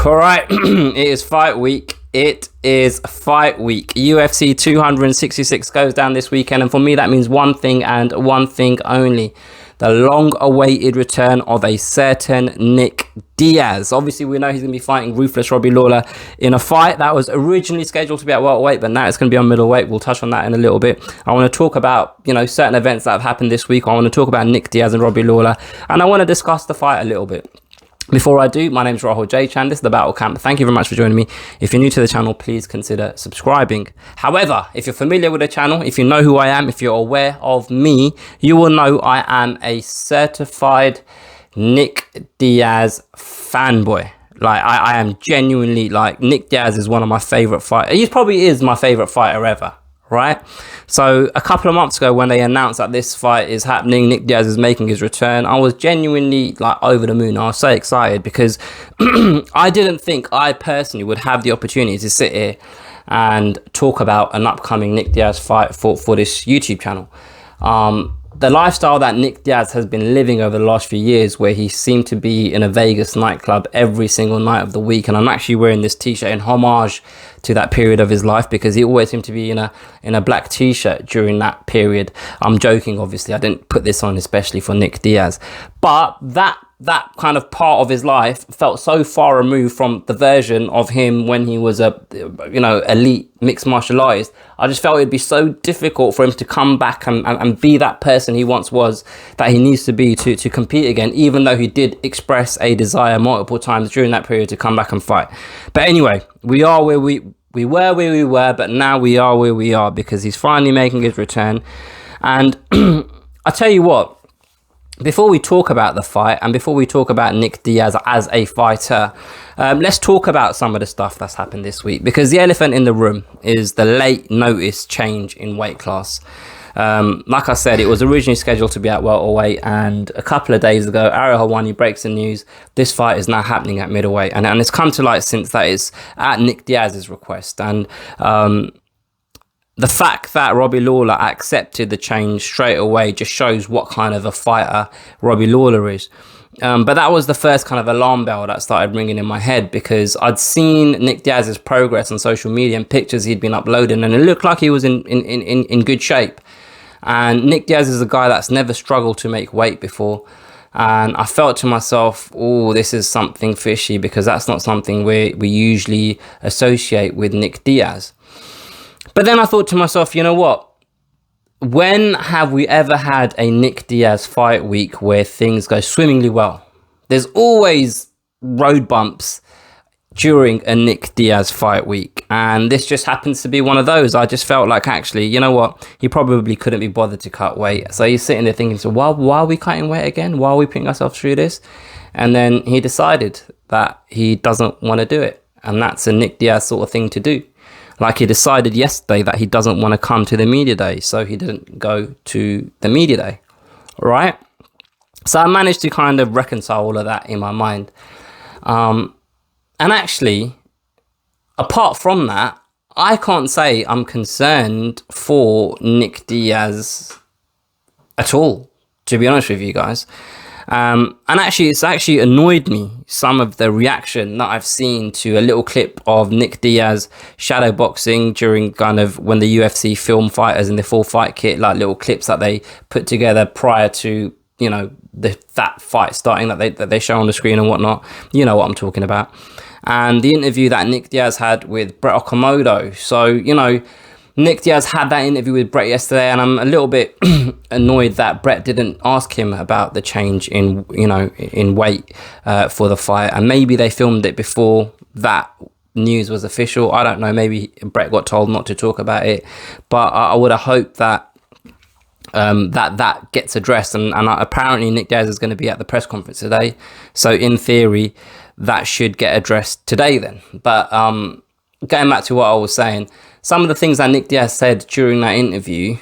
All right, it is fight week. It is fight week. UFC 266 goes down this weekend, and for me that means one thing and one thing only: the long-awaited return of a certain Nick Diaz. Obviously, we know he's going to be fighting ruthless Robbie Lawler in a fight that was originally scheduled to be at welterweight, but now it's going to be on middleweight. We'll touch on that in a little bit. I want to talk about, certain events that have happened this week. I want to talk about Nick Diaz and Robbie Lawler, and I want to discuss the fight a little bit. Before I do, my name is Rahul J. Chan. This is the Battle Camp. Thank you very much for joining me. If you're new to the channel, please consider subscribing. However, if you're familiar with the channel, if you know who I am, if you're aware of me, you will know I am a certified Nick Diaz fanboy. I am genuinely, Nick Diaz is one of my favorite fighters. He probably is my favorite fighter ever. Right, so a couple of months ago when they announced that this fight is happening, Nick Diaz is making his return, I was genuinely over the moon. I was so excited because I didn't think I personally would have the opportunity to sit here and talk about an upcoming Nick Diaz fight for this YouTube channel. The lifestyle that Nick Diaz has been living over the last few years, where he seemed to be in a Vegas nightclub every single night of the week, and I'm actually wearing this t-shirt in homage to that period of his life because he always seemed to be in a black t-shirt during that period. I'm joking, obviously. I didn't put this on especially for Nick Diaz, but that kind of part of his life felt so far removed from the version of him when he was a elite mixed martial artist. I just felt it'd be so difficult for him to come back and be that person he once was, that he needs to be to compete again, even though he did express a desire multiple times during that period to come back and fight. But anyway, we are where we were where we were, but now we are where we are because he's finally making his return. And I tell you what, before we talk about the fight and before we talk about Nick Diaz as a fighter, let's talk about some of the stuff that's happened this week, because the elephant in the room is the late notice change in weight class. Like I said, it was originally scheduled to be at welterweight, and a couple of days ago, Ariel Helwani breaks the news. This fight is now happening at middleweight, and it's come to light since that it's at Nick Diaz's request. And the fact that Robbie Lawler accepted the change straight away just shows what kind of a fighter Robbie Lawler is. But that was the first kind of alarm bell that started ringing in my head, because I'd seen Nick Diaz's progress on social media and pictures he'd been uploading, and it looked like he was in good shape. And Nick Diaz is a guy that's never struggled to make weight before. And I felt to myself, oh, this is something fishy, because that's not something we usually associate with Nick Diaz. But then I thought to myself, you know what? When have we ever had a Nick Diaz fight week where things go swimmingly well? There's always road bumps during a Nick Diaz fight week, and this just happens to be one of those. I just felt like, actually, you know what? He probably couldn't be bothered to cut weight. So he's sitting there thinking, so why are we cutting weight again? Why are we putting ourselves through this? And then he decided that he doesn't want to do it. And that's a Nick Diaz sort of thing to do. Like, he decided yesterday that he doesn't want to come to the media day, so he didn't go to the media day, right? So I managed to kind of reconcile all of that in my mind. And actually, apart from that, I can't say I'm concerned for Nick Diaz at all, to be honest with you guys. And actually, it's actually annoyed me, some of the reaction that I've seen to a little clip of Nick Diaz shadowboxing during kind of when the UFC film fighters in the full fight kit, like little clips that they put together prior to, that fight starting that they show on the screen and whatnot. You know what I'm talking about. And the interview that Nick Diaz had with Brett Okamoto. So, Nick Diaz had that interview with Brett yesterday, and I'm a little bit annoyed that Brett didn't ask him about the change in weight for the fight. And maybe they filmed it before that news was official. I don't know. Maybe Brett got told not to talk about it, but I would have hoped that that gets addressed. And apparently Nick Diaz is going to be at the press conference today. So in theory, that should get addressed today then. But going back to what I was saying, some of the things that Nick Diaz said during that interview,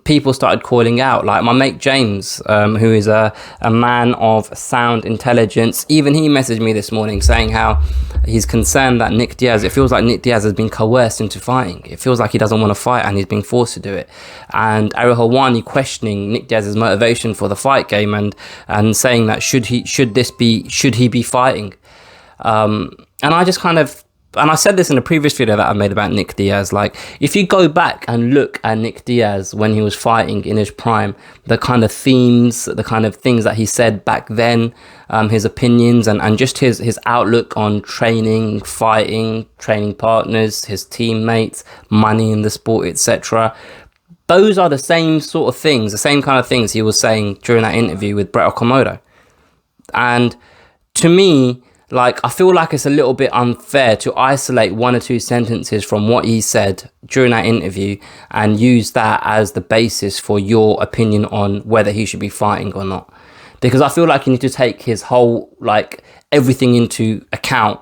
people started calling out, like my mate James, who is a man of sound intelligence. Even he messaged me this morning saying how he's concerned that Nick Diaz, it feels like Nick Diaz has been coerced into fighting. It feels like he doesn't want to fight and he's being forced to do it. And Ariel Helwani questioning Nick Diaz's motivation for the fight game and saying that should he be fighting? And I just kind of, and I said this in a previous video that I made about Nick Diaz, like, if you go back and look at Nick Diaz when he was fighting in his prime, the kind of themes, the kind of things that he said back then, his opinions, and just his outlook on training, fighting, training partners, his teammates, money in the sport, etc. Those are the same sort of things, the same kind of things he was saying during that interview with Brett Okamoto. And to me, like, I feel like it's a little bit unfair to isolate one or two sentences from what he said during that interview and use that as the basis for your opinion on whether he should be fighting or not. Because I feel like you need to take his whole, like, everything into account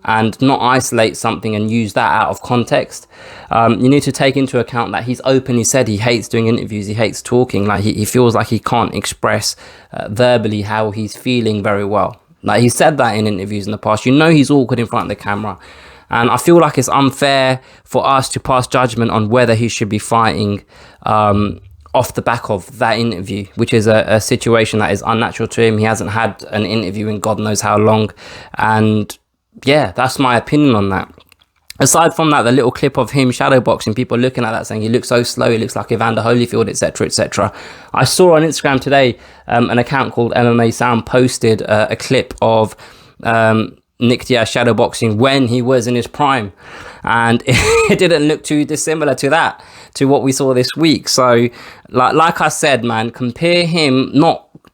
and not isolate something and use that out of context. You need to take into account that he's openly said he hates doing interviews, he hates talking, like he feels like he can't express verbally how he's feeling very well. Like, he said that in interviews in the past. You know he's awkward in front of the camera. And I feel like it's unfair for us to pass judgment on whether he should be fighting off the back of that interview, which is a situation that is unnatural to him. He hasn't had an interview in God knows how long. And yeah, that's my opinion on that. Aside from that, the little clip of him shadowboxing, people looking at that saying he looks so slow, he looks like Evander Holyfield, etc., etc. I saw on Instagram today an account called MMA Sound posted a clip of Nick Diaz shadowboxing when he was in his prime, and it didn't look too dissimilar to what we saw this week. So, like I said, man, compare him.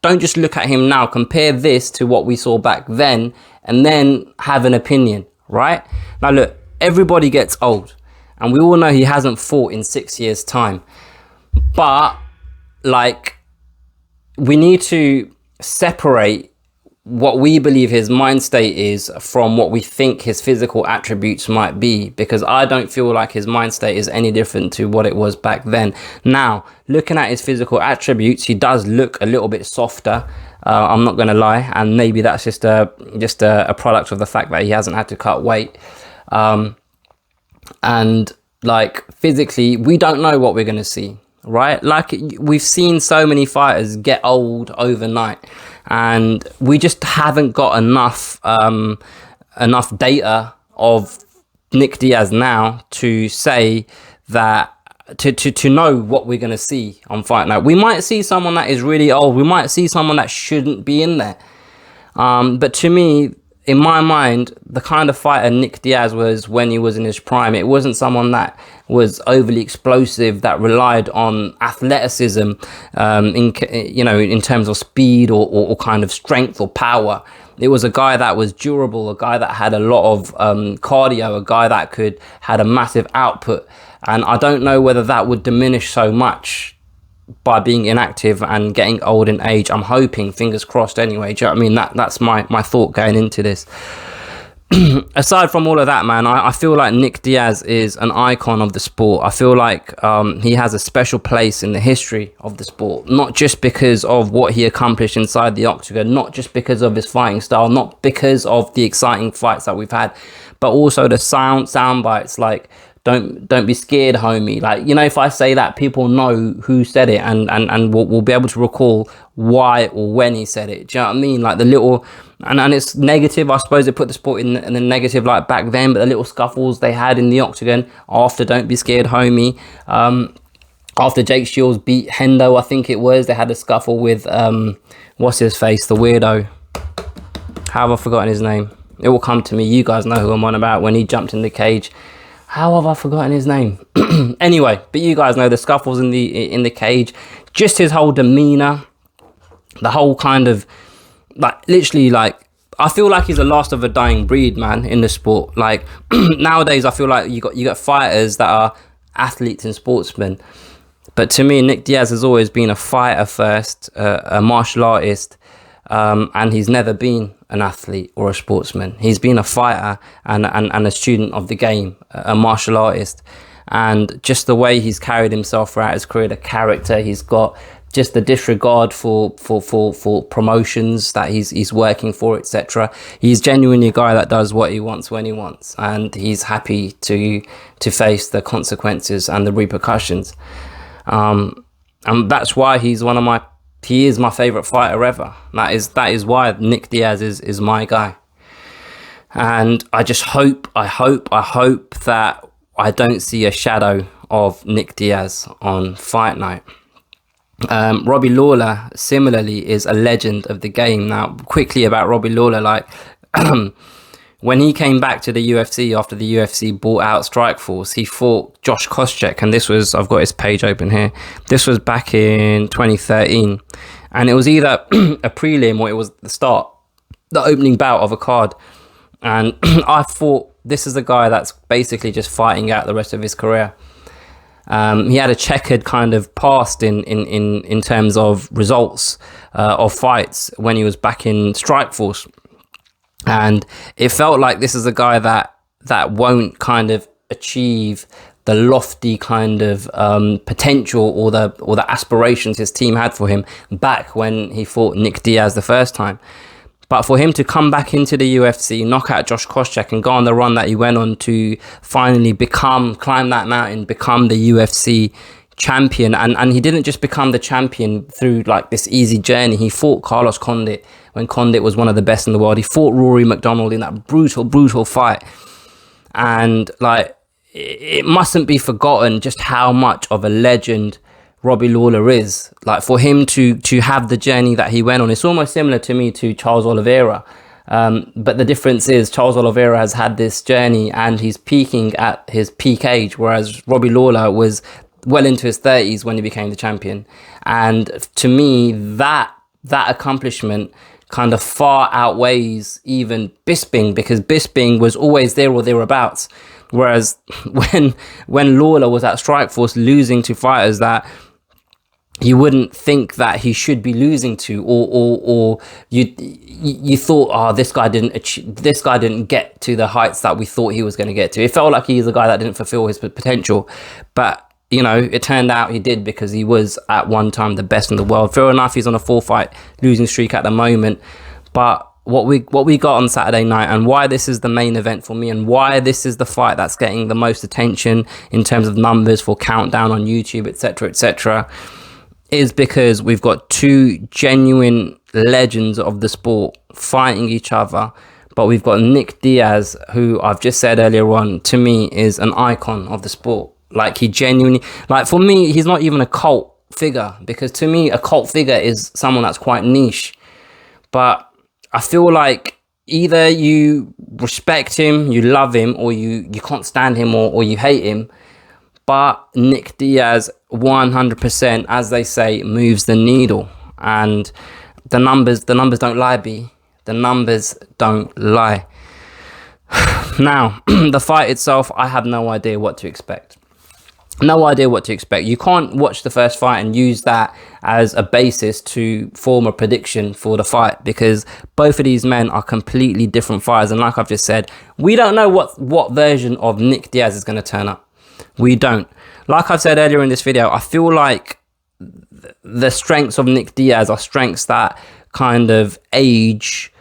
Don't just look at him now. Compare this to what we saw back then, and then have an opinion, right? Now, look. Everybody gets old, and we all know he hasn't fought in 6 years' time. But, like, we need to separate what we believe his mind state is from what we think his physical attributes might be, because I don't feel like his mind state is any different to what it was back then. Now, looking at his physical attributes, he does look a little bit softer. I'm not going to lie, and maybe that's just a product of the fact that he hasn't had to cut weight. And like, physically, we don't know what we're going to see, right? Like, we've seen so many fighters get old overnight, and we just haven't got enough data of Nick Diaz now to say that, to know what we're going to see on Fight Night. We might see someone that is really old. We might see someone that shouldn't be in there. But to me, in my mind, the kind of fighter Nick Diaz was when he was in his prime, it wasn't someone that was overly explosive, that relied on athleticism, in terms of speed or kind of strength or power. It was a guy that was durable, a guy that had a lot of cardio, a guy that had a massive output. And I don't know whether that would diminish so much by being inactive and getting old in age. I'm hoping, fingers crossed anyway. Do you know what I mean? That's my thought going into this. Aside from all of that, man, I feel like Nick Diaz is an icon of the sport. I feel like he has a special place in the history of the sport, not just because of what he accomplished inside the octagon, not just because of his fighting style, not because of the exciting fights that we've had, but also the sound bites like, Don't be scared, homie. Like, you know, if I say that, people know who said it, and we'll be able to recall why or when he said it. Do you know what I mean? Like the little, and it's negative. I suppose they put the sport in the negative like back then, but the little scuffles they had in the octagon after "Don't be scared, homie." After Jake Shields beat Hendo, I think it was, they had a scuffle with what's his face, the weirdo. How have I forgotten his name? It will come to me. You guys know who I'm on about, when he jumped in the cage. How have I forgotten his name? Anyway, but you guys know the scuffles in the cage, just his whole demeanor, the whole kind of, like, literally, like, I feel like he's the last of a dying breed, man, in the sport. Like, nowadays, I feel like you got fighters that are athletes and sportsmen, but to me, Nick Diaz has always been a fighter first, a martial artist, and he's never been an athlete or a sportsman. He's been a fighter and a student of the game, a martial artist. And just the way he's carried himself throughout his career, the character he's got, just the disregard for promotions that he's working for, etc. He's genuinely a guy that does what he wants when he wants, and he's happy to face the consequences and the repercussions. And that's why he is my favorite fighter ever. That is why Nick Diaz is my guy. And I just hope that I don't see a shadow of Nick Diaz on fight night. Robbie Lawler, similarly, is a legend of the game. Now, quickly about Robbie Lawler, like, when he came back to the UFC after the UFC bought out Strikeforce, he fought Josh Koscheck, and this was, I've got his page open here, this was back in 2013, and it was either a prelim or it was the opening bout of a card. And I thought, this is a guy that's basically just fighting out the rest of his career. He had a checkered kind of past in terms of results of fights when he was back in Strikeforce, and it felt like this is a guy that won't kind of achieve the lofty kind of potential or the aspirations his team had for him back when he fought Nick Diaz the first time. But for him to come back into the UFC, knock out Josh Koscheck, and go on the run that he went on to finally climb that mountain, become the UFC champion. And he didn't just become the champion through like this easy journey. He fought Carlos Condit when Condit was one of the best in the world. He fought Rory McDonald in that brutal fight. And like, it mustn't be forgotten just how much of a legend Robbie Lawler is. Like, for him to have the journey that he went on, it's almost similar to me to Charles Oliveira, but the difference is Charles Oliveira has had this journey and he's peaking at his peak age, whereas Robbie Lawler was well into his 30s when he became the champion. And to me, that accomplishment kind of far outweighs even Bisping, because Bisping was always there or thereabouts, whereas when Lawler was at Strikeforce losing to fighters that you wouldn't think that he should be losing to, or you thought, oh, this guy didn't get to the heights that we thought he was going to get to. It felt like he's a guy that didn't fulfill his potential, but you know, it turned out he did, because he was at one time the best in the world. Fair enough, he's on a 4-fight losing streak at the moment, but what we got on Saturday night, and why this is the main event for me, and why this is the fight that's getting the most attention in terms of numbers for Countdown on YouTube, etc., is because we've got two genuine legends of the sport fighting each other. But we've got Nick Diaz, who I've just said earlier on, to me is an icon of the sport. Like, he genuinely, like, for me, he's not even a cult figure, because to me, a cult figure is someone that's quite niche. But I feel like either you respect him, you love him, or you can't stand him, or you hate him. But Nick Diaz, 100%, as they say, moves the needle. And the numbers don't lie, B. The numbers don't lie. Now, the fight itself, I have no idea what to expect. No idea what to expect. You can't watch the first fight and use that as a basis to form a prediction for the fight, because both of these men are completely different fighters. And like I've just said, we don't know what version of Nick Diaz is going to turn up. We don't. Like I've said earlier in this video, I feel like the strengths of Nick Diaz are strengths that kind of age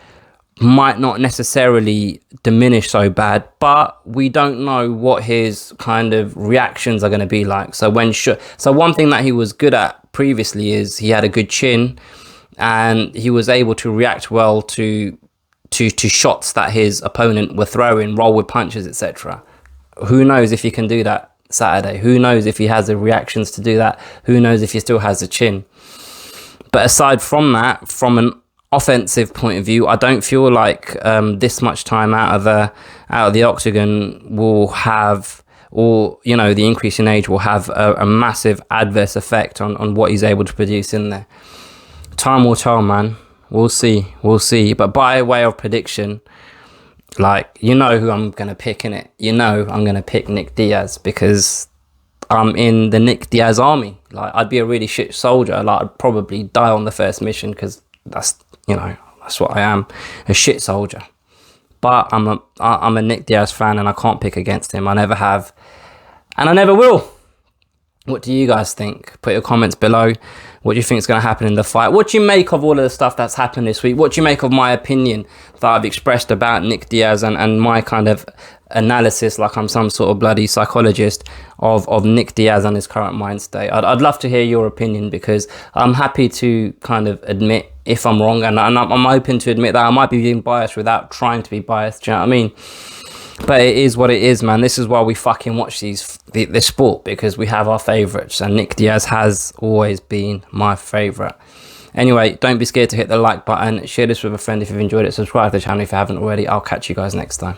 might not necessarily diminish so bad, but we don't know what his kind of reactions are going to be like. So one thing that he was good at previously is he had a good chin, and he was able to react well to shots that his opponent were throwing, roll with punches, etc. Who knows if he can do that Saturday? Who knows if he has the reactions to do that? Who knows if he still has the chin? But aside from that, from an offensive point of view, I don't feel like this much time out of the octagon will have, or you know, the increase in age will have a massive adverse effect on what he's able to produce in there. Time will tell, man. We'll see. But by way of prediction, like, you know who I'm gonna pick in it. You know I'm gonna pick Nick Diaz, because I'm in the Nick Diaz army. Like, I'd be a really shit soldier. Like, I'd probably die on the first mission, because that's what I am, a shit soldier. But I'm a Nick Diaz fan, and I can't pick against him. I never have, and I never will. What do you guys think? Put your comments below. What do you think is going to happen in the fight? What do you make of all of the stuff that's happened this week? What do you make of my opinion that I've expressed about Nick Diaz and my kind of analysis, like I'm some sort of bloody psychologist of Nick Diaz and his current mind state? I'd love to hear your opinion, because I'm happy to kind of admit if I'm wrong, and I'm open to admit that I might be being biased without trying to be biased. Do you know what I mean? But it is what it is, man. This is why we fucking watch this sport, because we have our favourites, and Nick Diaz has always been my favourite. Anyway, don't be scared to hit the like button, share this with a friend if you've enjoyed it, subscribe to the channel if you haven't already. I'll catch you guys next time.